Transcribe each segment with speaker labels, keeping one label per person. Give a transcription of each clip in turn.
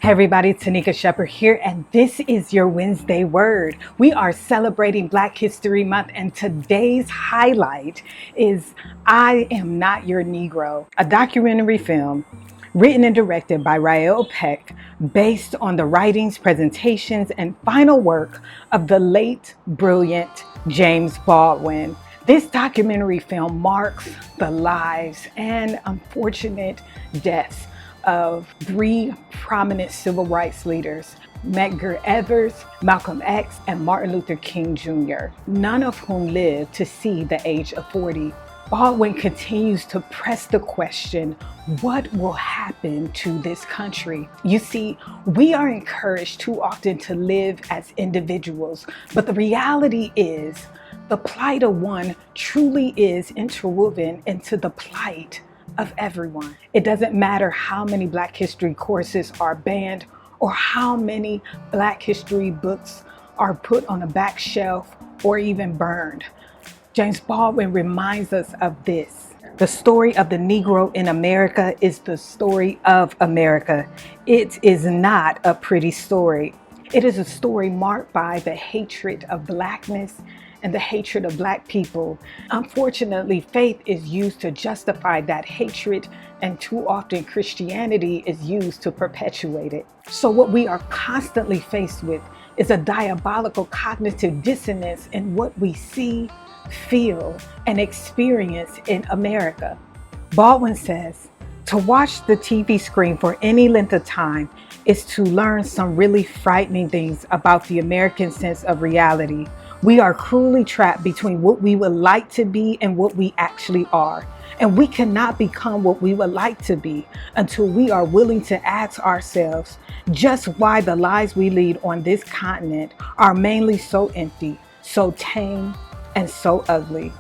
Speaker 1: Hey everybody, TaNikka Sheppard here, and this is your Wednesday Word. We are celebrating Black History Month, and today's highlight is I Am Not Your Negro, a documentary film written and directed by Rael Peck, based on the writings, presentations, and final work of the late, brilliant James Baldwin. This documentary film marks the lives and unfortunate deaths of three prominent civil rights leaders: Medgar Evers, Malcolm X, and Martin Luther King Jr., none of whom lived to see the age of 40. Baldwin continues to press the question, what will happen to this country? You see, we are encouraged too often to live as individuals, but the reality is the plight of one truly is interwoven into the plight of everyone. It doesn't matter how many Black history courses are banned or how many Black history books are put on a back shelf or even burned. James Baldwin reminds us of this. The story of the Negro in America is the story of America. It is not a pretty story. It is a story marked by the hatred of Blackness and the hatred of Black people. Unfortunately, faith is used to justify that hatred, and too often Christianity is used to perpetuate it. So what we are constantly faced with is a diabolical cognitive dissonance in what we see, feel, and experience in America. Baldwin says, to watch the TV screen for any length of time is to learn some really frightening things about the American sense of reality. We are cruelly trapped between what we would like to be and what we actually are. And we cannot become what we would like to be until we are willing to ask ourselves just why the lives we lead on this continent are mainly so empty, so tame, and so ugly.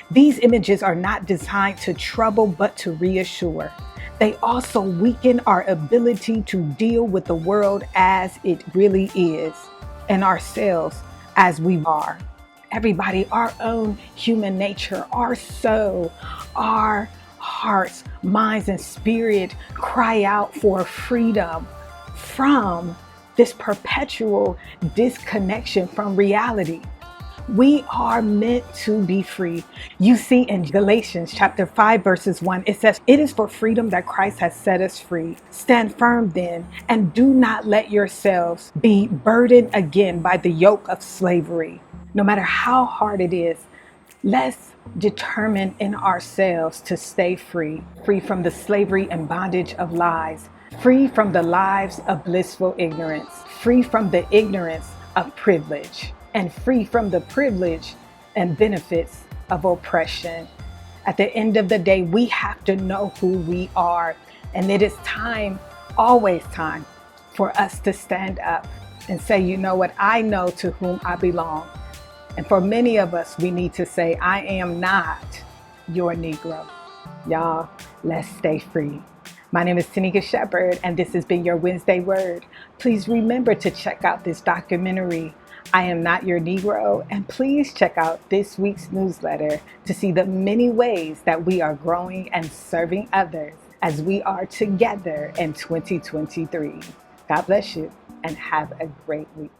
Speaker 1: These images are not designed to trouble, but to reassure. They also weaken our ability to deal with the world as it really is, and ourselves as we are. Everybody, our own human nature, our soul, our hearts, minds, and spirit cry out for freedom from this perpetual disconnection from reality. We are meant to be free. You see in Galatians chapter 5, verses 1, it says, it is for freedom that Christ has set us free. Stand firm then, and do not let yourselves be burdened again by the yoke of slavery. No matter how hard it is, let's determine in ourselves to stay free, free from the slavery and bondage of lies, free from the lives of blissful ignorance, free from the ignorance of privilege, and free from the privilege and benefits of oppression. At the end of the day, we have to know who we are. And it is time, always time, for us to stand up and say, you know what, I know to whom I belong. And for many of us, we need to say, I am not your Negro. Y'all, let's stay free. My name is TaNikka Sheppard, and this has been your Wednesday Word. Please remember to check out this documentary, I Am Not Your Negro, and please check out this week's newsletter to see the many ways that we are growing and serving others as we are together in 2023. God bless you and have a great week.